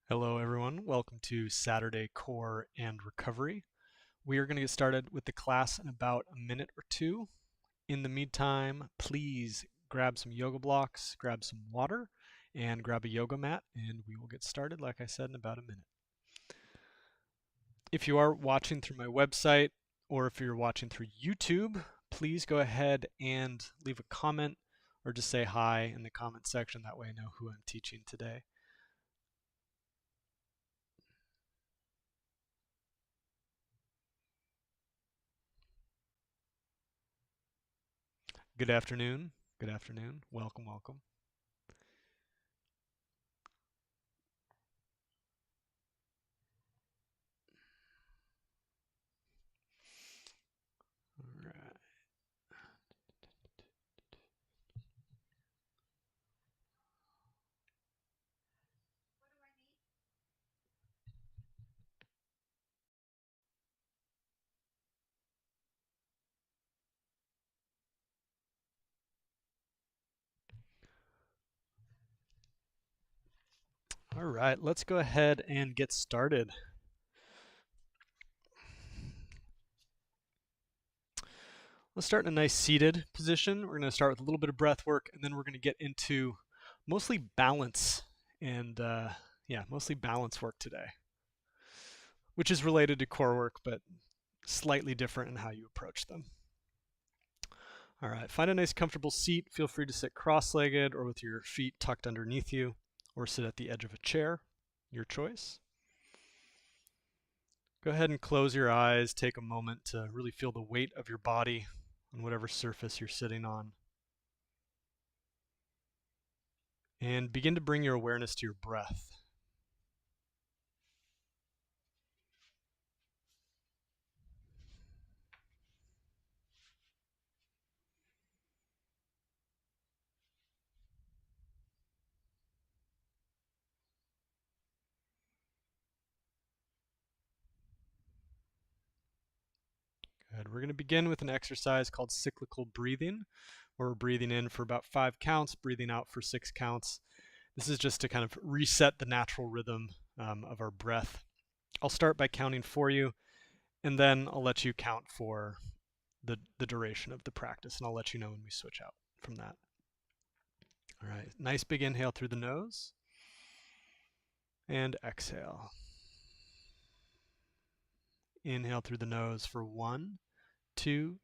Hello everyone, welcome to Saturday Core and Recovery. We are going to get started with the class in about a minute or two. In the meantime, please grab some yoga blocks, grab some water, and grab a yoga mat, and we will get started, like I said, in about a minute. If you are watching through my website or if you're watching through YouTube, please go ahead and leave a comment or just say hi in the comment section. That way I know who I'm teaching today. Good afternoon. Good afternoon. Welcome, welcome. All right. All right, let's go ahead and get started. Let's start in a nice seated position. We're going to start with a little bit of breath work, and then we're going to get into mostly balance and mostly balance work today, which is related to core work, but slightly different in how you approach them. All right, find a nice comfortable seat. Feel free to sit cross-legged or with your feet tucked underneath you, or sit at the edge of a chair, your choice. Go ahead and close your eyes. Take a moment to really feel the weight of your body on whatever surface you're sitting on. And begin to bring your awareness to your breath. Good. We're going to begin with an exercise called cyclical breathing, where we're breathing in for about 5 counts, breathing out for 6 counts. This is just to kind of reset the natural rhythm of our breath. I'll start by counting for you, and then I'll let you count for the duration of the practice, and I'll let you know when we switch out from that. All right, nice big inhale through the nose, and exhale. Inhale through the nose for 1, 2,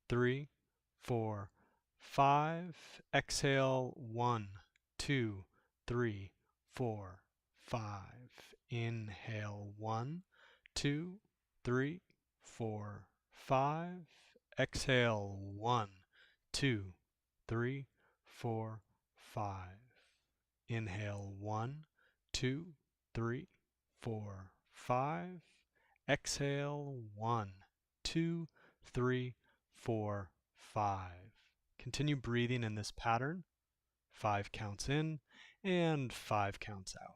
3, 4, 5. Exhale 1, 2, 3, 4, 5. Inhale 1, 2, 3, 4, 5. Exhale 1, 2, 3, 4, 5. Inhale 1, 2, 3, 4, 5. Exhale 1, 2, 3, 4, 5. Continue breathing in this pattern. 5 counts in and 5 counts out.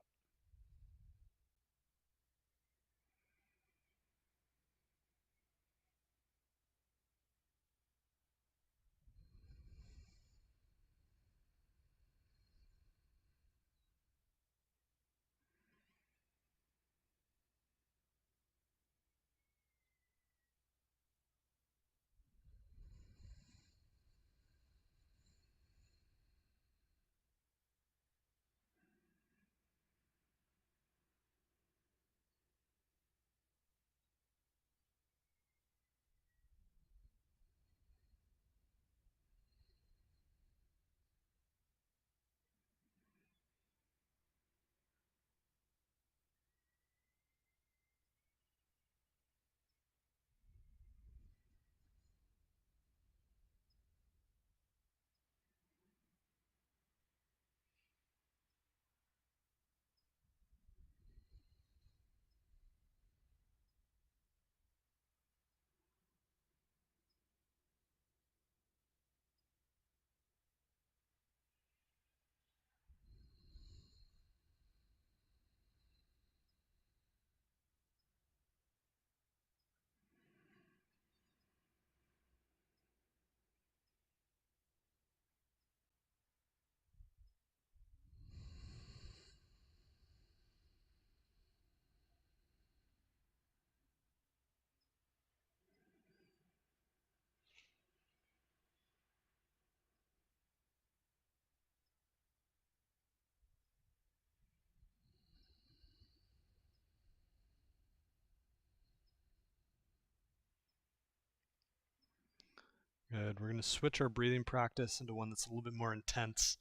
Good. We're going to switch our breathing practice into one that's a little bit more intense.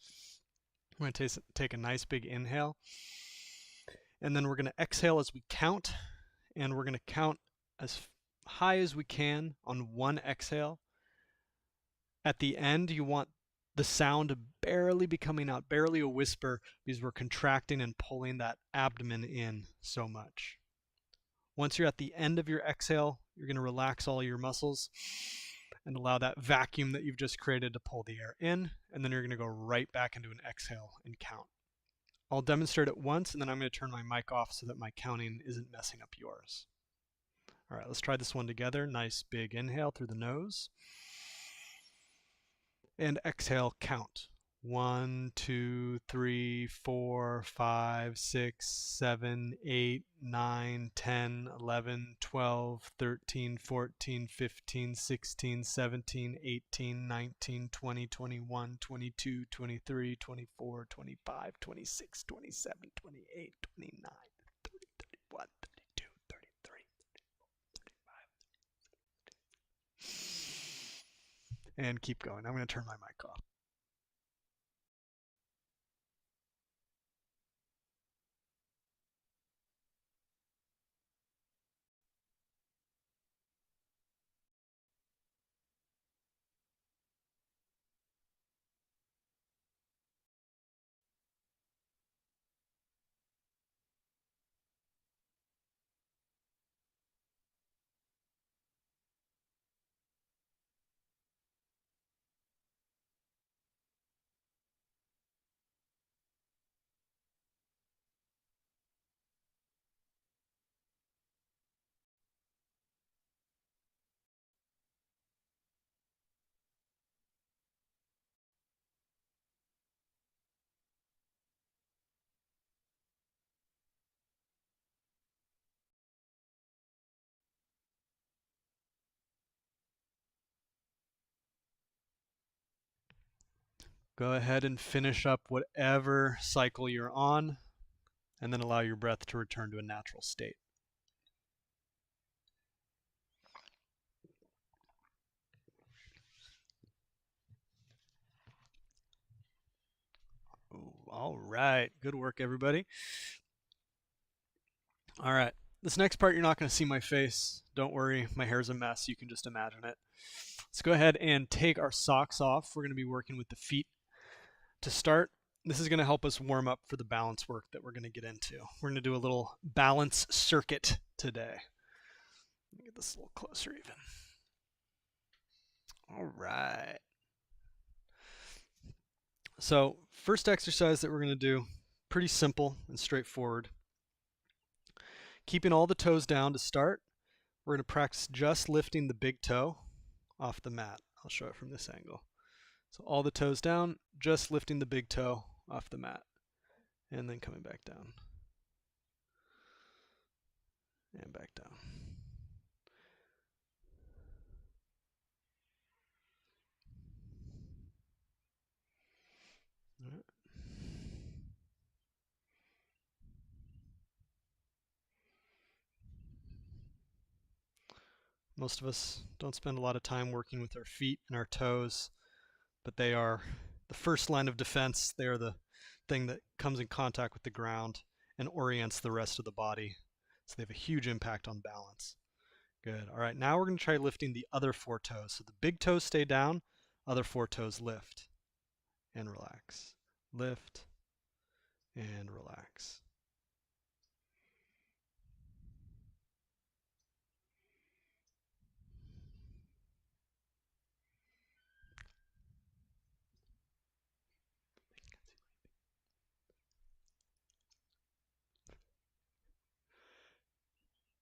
We're going to take a nice big inhale, and then we're going to exhale as we count, and we're going to count as high as we can on one exhale. At the end, you want the sound to barely be coming out, barely a whisper, because we're contracting and pulling that abdomen in so much. Once you're at the end of your exhale, you're going to relax all your muscles and allow that vacuum that you've just created to pull the air in, and then you're going to go right back into an exhale and count. I'll demonstrate it once, and then I'm going to turn my mic off so that my counting isn't messing up yours. All right, let's try this one together. Nice big inhale through the nose. And exhale, count. 1, 2, 3, 4, 5, 6, 7, 8, 9, 10, 11, 12, 13, 14, 15, 16, 17, 18, 19, 20, 21, 22, 23, 24, 25, 26, 27, 28, 29, 30, 31, 32, 33, 35. And keep going. I'm going to turn my mic off. Go ahead and finish up whatever cycle you're on, and then allow your breath to return to a natural state. Ooh, all right, good work, everybody. All right, this next part, you're not going to see my face. Don't worry, my hair's a mess. You can just imagine it. Let's go ahead and take our socks off. We're going to be working with the feet to start. This is going to help us warm up for the balance work that we're going to get into. We're going to do a little balance circuit today. Let me get this a little closer even. All right. So first exercise that we're going to do, pretty simple and straightforward. Keeping all the toes down to start, we're going to practice just lifting the big toe off the mat. I'll show it from this angle. So all the toes down, just lifting the big toe off the mat, and then coming back down. And back down. All right. Most of us don't spend a lot of time working with our feet and our toes, but they are the first line of defense. They are the thing that comes in contact with the ground and orients the rest of the body. So they have a huge impact on balance. Good. All right, now we're going to try lifting the other 4 toes. So the big toes stay down, other 4 toes lift and relax. Lift and relax.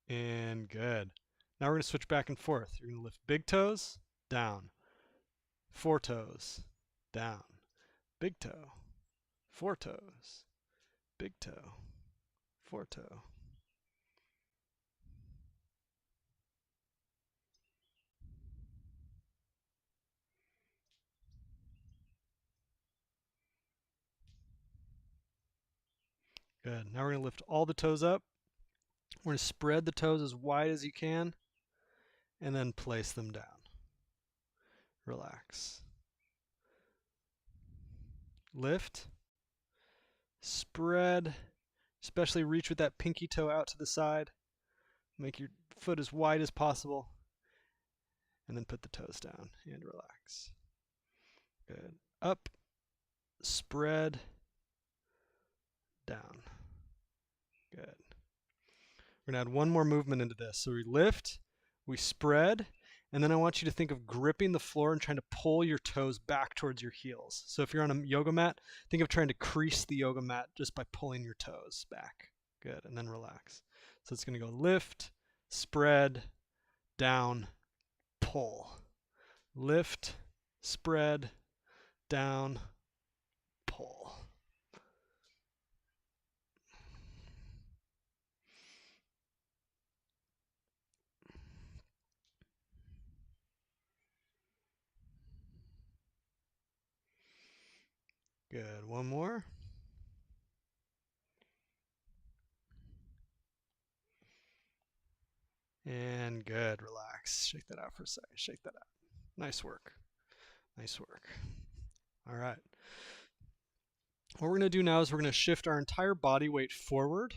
And good. Now we're going to switch back and forth. You're going to lift big toes, down. 4 toes, down. Big toe, 4 toes. Big toe, 4 toe. Good. Now we're going to lift all the toes up. We're going to spread the toes as wide as you can and then place them down. relax. Lift, spread, especially reach with that pinky toe out to the side. Make your foot as wide as possible. And then put the toes down and relax. Good. Up, spread, down. Good. We're going to add one more movement into this. So we lift, we spread, and then I want you to think of gripping the floor and trying to pull your toes back towards your heels. So if you're on a yoga mat, think of trying to crease the yoga mat just by pulling your toes back. Good. And then relax. So it's going to go lift, spread, down, pull. Lift, spread, down, pull. Good. One more. And good. Relax. Shake that out for a second. Shake that out. Nice work. Nice work. All right. What we're going to do now is we're going to shift our entire body weight forward.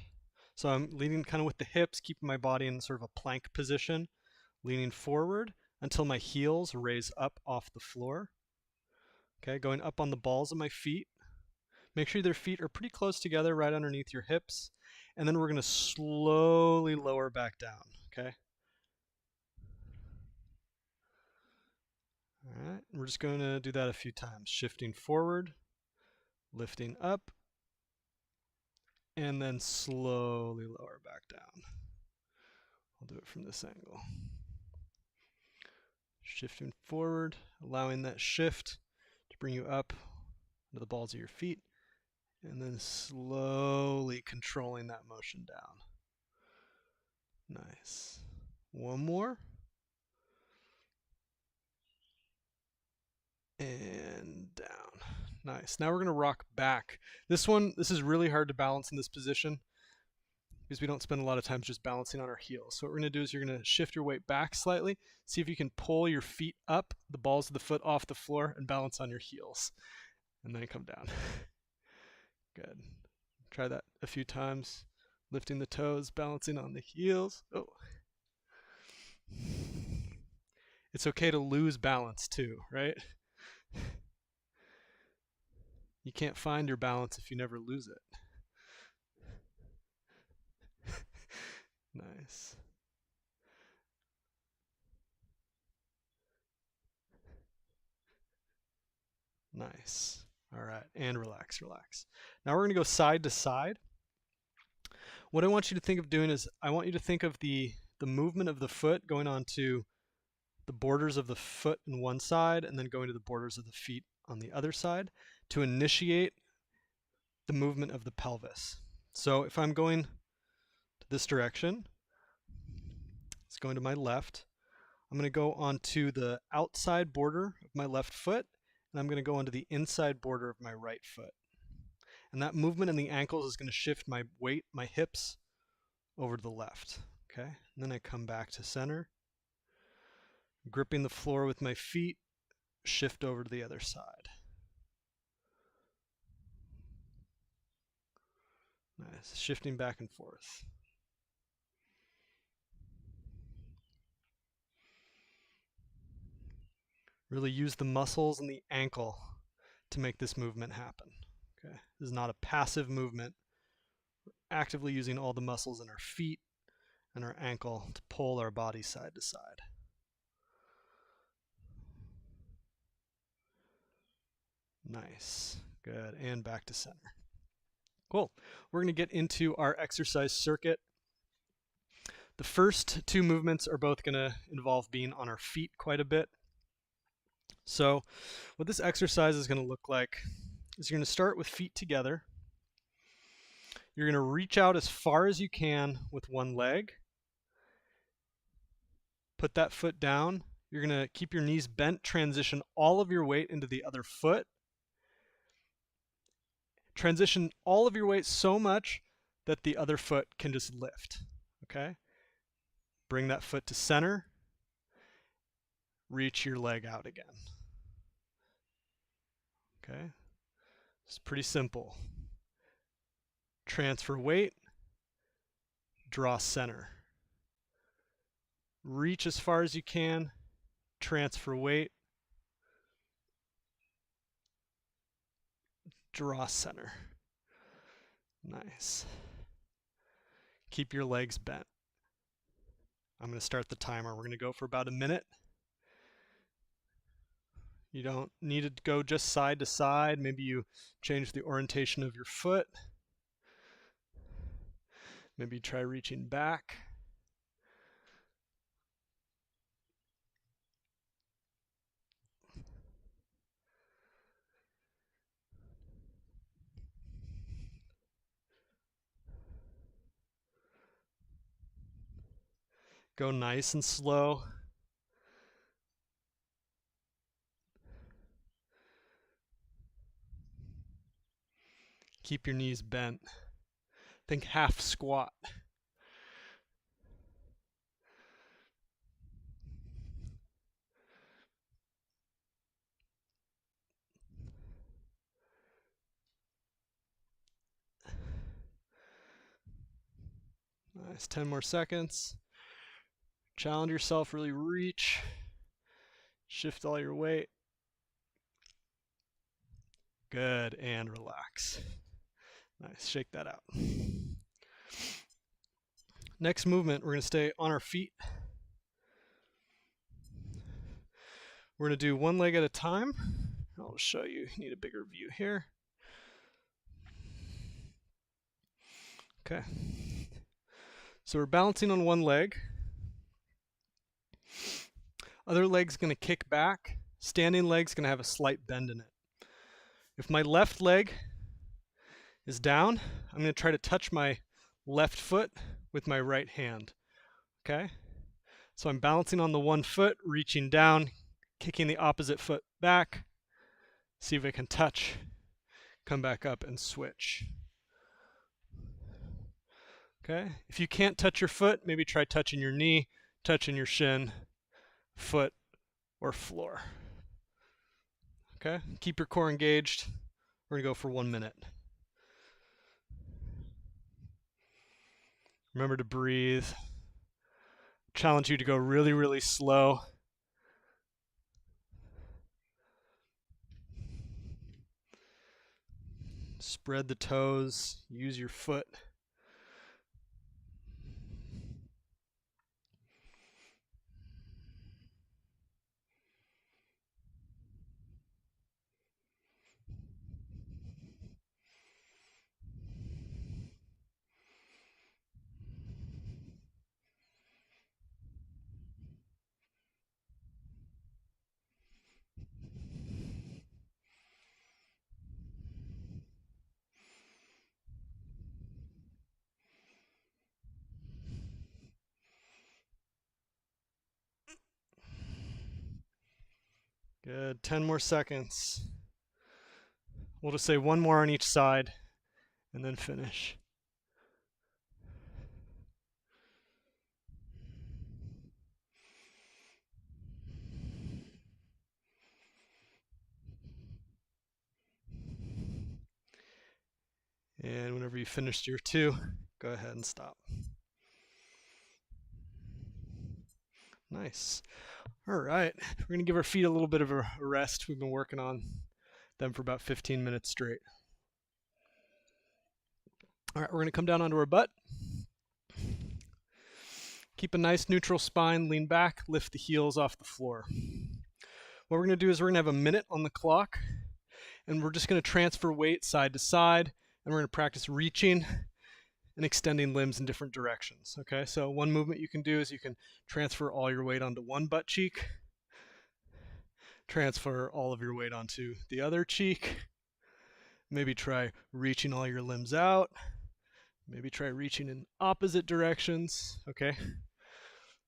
So I'm leaning kind of with the hips, keeping my body in sort of a plank position, leaning forward until my heels raise up off the floor. Okay, going up on the balls of my feet. Make sure their feet are pretty close together right underneath your hips. And then we're going to slowly lower back down. Okay. All right, we're just going to do that a few times. Shifting forward, lifting up, and then slowly lower back down. I'll do it from this angle. Shifting forward, allowing that shift to bring you up to the balls of your feet, and then slowly controlling that motion down. Nice. One more. And down. Nice. Now we're going to rock back. This is really hard to balance in this position because we don't spend a lot of time just balancing on our heels. So what we're going to do is you're going to shift your weight back slightly. See if you can pull your feet up, the balls of the foot off the floor, and balance on your heels. And then come down. Good. Try that a few times. Lifting the toes, balancing on the heels. Oh. It's okay to lose balance too, right? You can't find your balance if you never lose it. Nice. Nice. All right, and relax, relax. Now we're going to go side to side. What I want you to think of doing is I want you to think of the movement of the foot going onto the borders of the foot on one side and then going to the borders of the feet on the other side to initiate the movement of the pelvis. So if I'm going to this direction, it's going to my left. I'm going to go onto the outside border of my left foot, and I'm going to go onto the inside border of my right foot. And that movement in the ankles is going to shift my weight, my hips, over to the left. Okay, and then I come back to center, gripping the floor with my feet, shift over to the other side. Nice, shifting back and forth. Really use the muscles in the ankle to make this movement happen. Okay, this is not a passive movement. We're actively using all the muscles in our feet and our ankle to pull our body side to side. Nice, good, and back to center. Cool, we're going to get into our exercise circuit. The first two movements are both going to involve being on our feet quite a bit. So what this exercise is going to look like is you're going to start with feet together. You're going to reach out as far as you can with one leg. Put that foot down. You're going to keep your knees bent, transition all of your weight into the other foot. Transition all of your weight so much that the other foot can just lift. Okay? Bring that foot to center. Reach your leg out again. Okay, it's pretty simple. Transfer weight, draw center. Reach as far as you can, transfer weight, draw center. Nice. Keep your legs bent. I'm going to start the timer. We're going to go for about a minute. You don't need it to go just side to side. Maybe you change the orientation of your foot. Maybe try reaching back. Go nice and slow. Keep your knees bent. Think half squat. Nice, 10 more seconds. Challenge yourself, really reach. Shift all your weight. Good, and relax. Nice, shake that out. Next movement, we're going to stay on our feet. We're going to do one leg at a time. I'll show you. You need a bigger view here. Okay. So we're balancing on one leg. Other leg's going to kick back. Standing leg's going to have a slight bend in it. If my left leg is down, I'm going to try to touch my left foot with my right hand. Okay? So I'm balancing on the one foot, reaching down, kicking the opposite foot back. See if I can touch, come back up and switch. Okay? If you can't touch your foot, maybe try touching your knee, touching your shin, foot, or floor. Okay? Keep your core engaged. We're going to go for 1 minute. Remember to breathe. Challenge you to go really, really slow. Spread the toes. Use your foot. Good. 10 more seconds. We'll just say one more on each side and then finish. And whenever you finished your 2, go ahead and stop. Nice. All right. We're going to give our feet a little bit of a rest. We've been working on them for about 15 minutes straight. All right, we're going to come down onto our butt. Keep a nice neutral spine, lean back, lift the heels off the floor. What we're going to do is we're going to have a minute on the clock, and we're just going to transfer weight side to side, and we're going to practice reaching and extending limbs in different directions. Okay, so one movement you can do is you can transfer all your weight onto one butt cheek, transfer all of your weight onto the other cheek, maybe try reaching all your limbs out, maybe try reaching in opposite directions. Okay,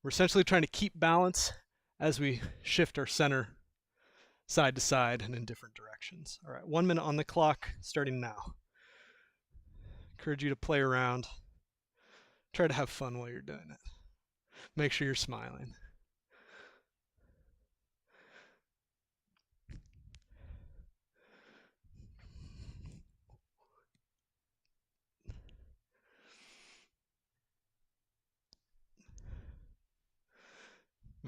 we're essentially trying to keep balance as we shift our center side to side and in different directions. All right, 1 minute on the clock starting now. Encourage you to play around. Try to have fun while you're doing it. Make sure you're smiling.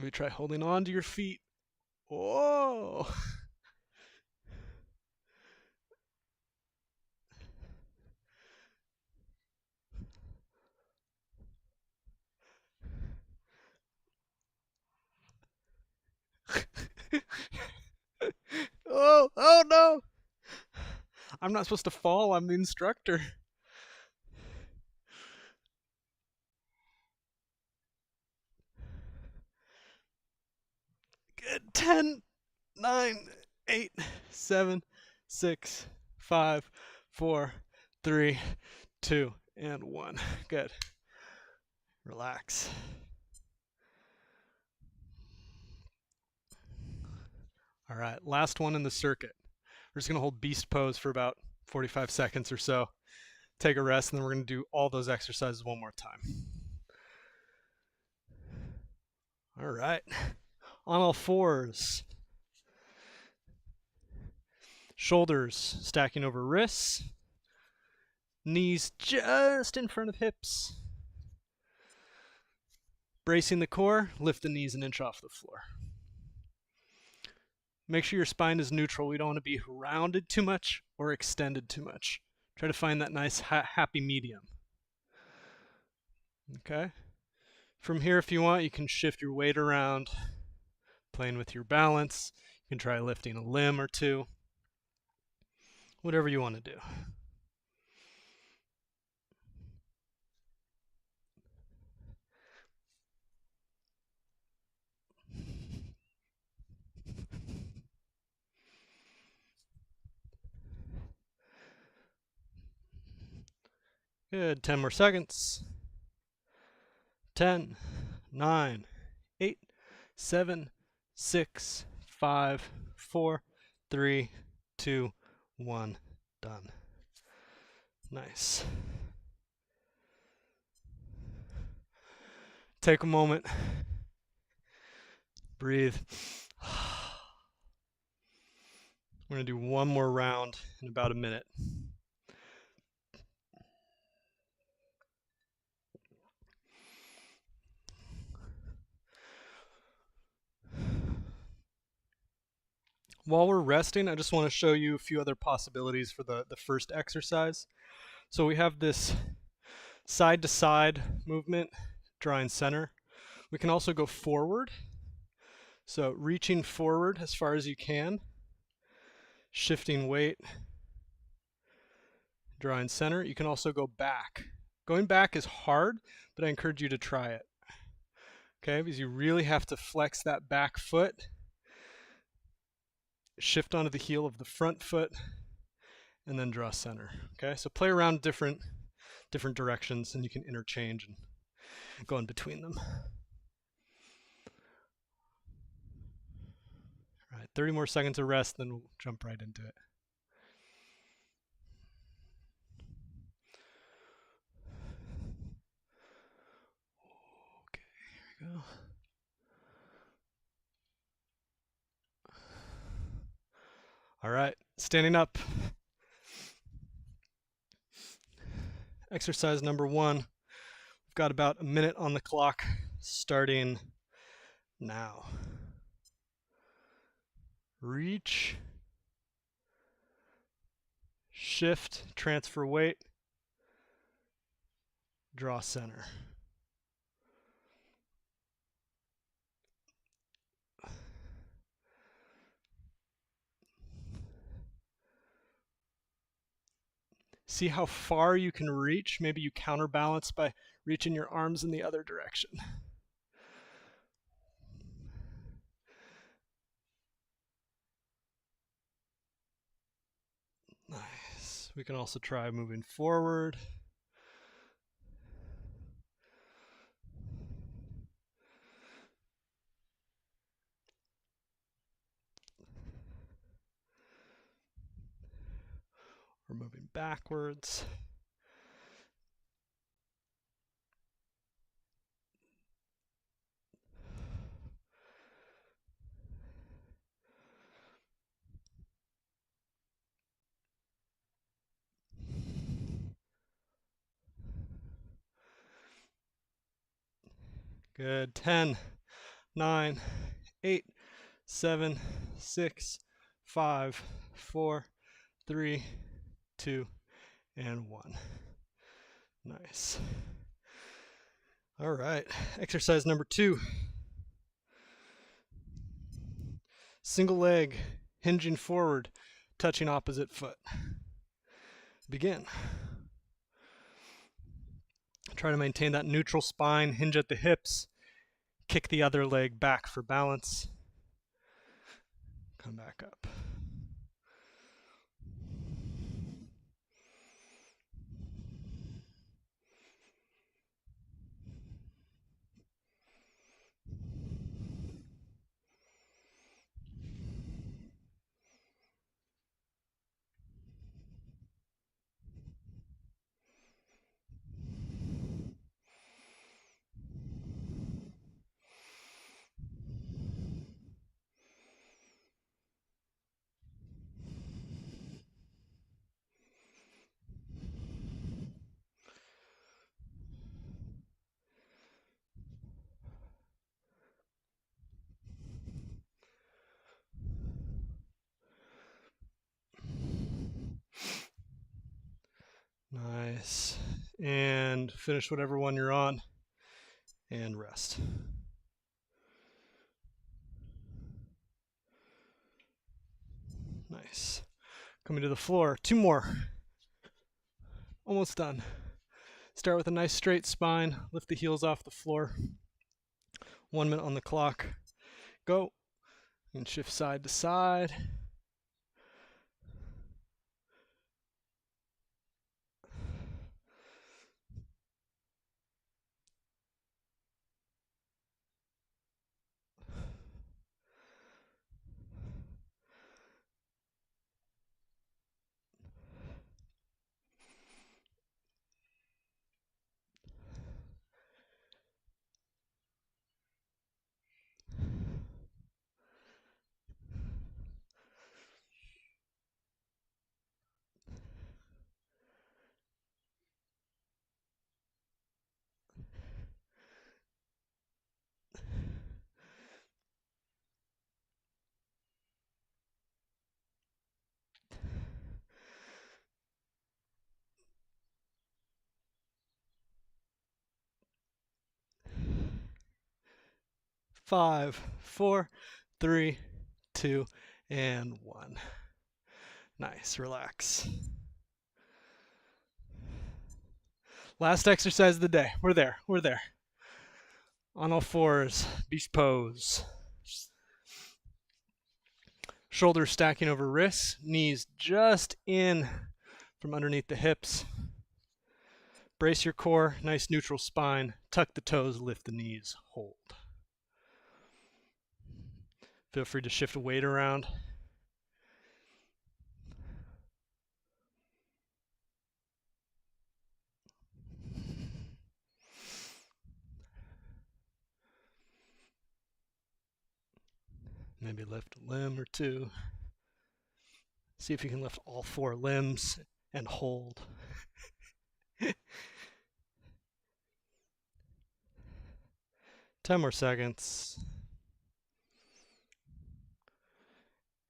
Maybe try holding on to your feet. Whoa! Oh no! I'm not supposed to fall, I'm the instructor. Good. 10, 9, 8, 7, 6, 5, 4, 3, 2, and 1. Good. Relax. All right, last one in the circuit. We're just going to hold beast pose for about 45 seconds or so. Take a rest, and then we're going to do all those exercises one more time. All right. On all fours. Shoulders stacking over wrists. Knees just in front of hips. Bracing the core, lift the knees an inch off the floor. Make sure your spine is neutral. We don't want to be rounded too much or extended too much. Try to find that nice happy medium. Okay? From here, if you want, you can shift your weight around, playing with your balance. You can try lifting a limb or two. Whatever you want to do. Good. 10 more seconds. 10, 9, 8, 7, 6, 5, 4, 3, 2, 1. Done. Nice. Take a moment. Breathe. We're going to do one more round in about a minute. While we're resting, I just want to show you a few other possibilities for the first exercise. So we have this side to side movement, drawing center. We can also go forward. So reaching forward as far as you can, shifting weight, drawing center. You can also go back. Going back is hard, but I encourage you to try it. Okay, because you really have to flex that back foot, shift onto the heel of the front foot, and then draw center. Okay, so play around different directions, and you can interchange and go in between them. All right, 30 more seconds of rest, then we'll jump right into it. Okay, here we go. All right, standing up. Exercise number 1. We've got about a minute on the clock, starting now. Reach, shift, transfer weight, draw center. See how far you can reach. Maybe you counterbalance by reaching your arms in the other direction. Nice. We can also try moving forward. We're moving backwards. Good. 10, 9, 8, 7, 6, 5, 4, 3, 2, and 1. Nice. All right, exercise number 2. Single leg, hinging forward, touching opposite foot. Begin. Try to maintain that neutral spine, hinge at the hips, kick the other leg back for balance. Come back up. Nice. And finish whatever one you're on and rest. Nice. Coming to the floor. 2 more. Almost done. Start with a nice straight spine. Lift the heels off the floor. 1 minute on the clock. Go. And shift side to side. Five, 4, 3, 2, and 1. Nice. Relax. Last exercise of the day. We're there. We're there. On all fours, beast pose. Shoulders stacking over wrists, knees just in from underneath the hips. Brace your core, nice neutral spine. Tuck the toes, lift the knees, hold. Feel free to shift weight around. Maybe lift a limb or two. See if you can lift all 4 limbs and hold. 10 more seconds.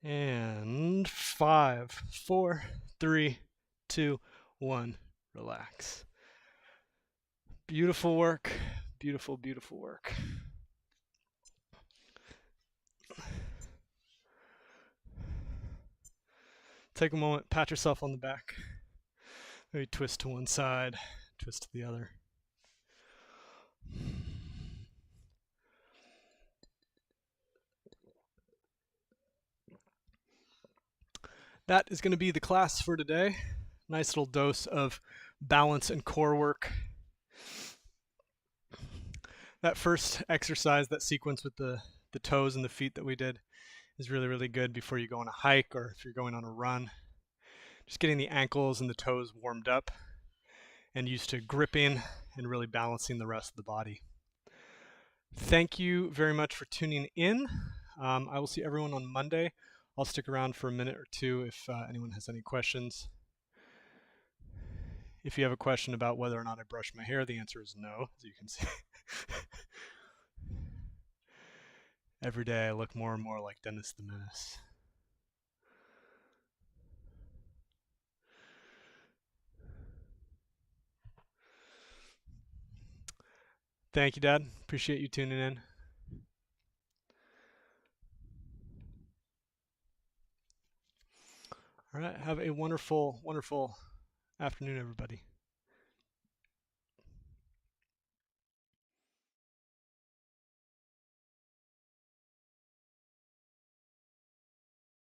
And 5, 4, 3, 2, 1. Relax. Beautiful work. Beautiful, beautiful work. Take a moment, pat yourself on the back. Maybe twist to one side, twist to the other. That is going to be the class for today. Nice little dose of balance and core work. That first exercise, that sequence with the toes and the feet that we did is really, really good before you go on a hike or if you're going on a run. Just getting the ankles and the toes warmed up and used to gripping and really balancing the rest of the body. Thank you very much for tuning in. I will see everyone on Monday. I'll stick around for a minute or two if anyone has any questions. If you have a question about whether or not I brush my hair, the answer is no, as you can see. Every day I look more and more like Dennis the Menace. Thank you, Dad. Appreciate you tuning in. All right. Have a wonderful, wonderful afternoon, everybody.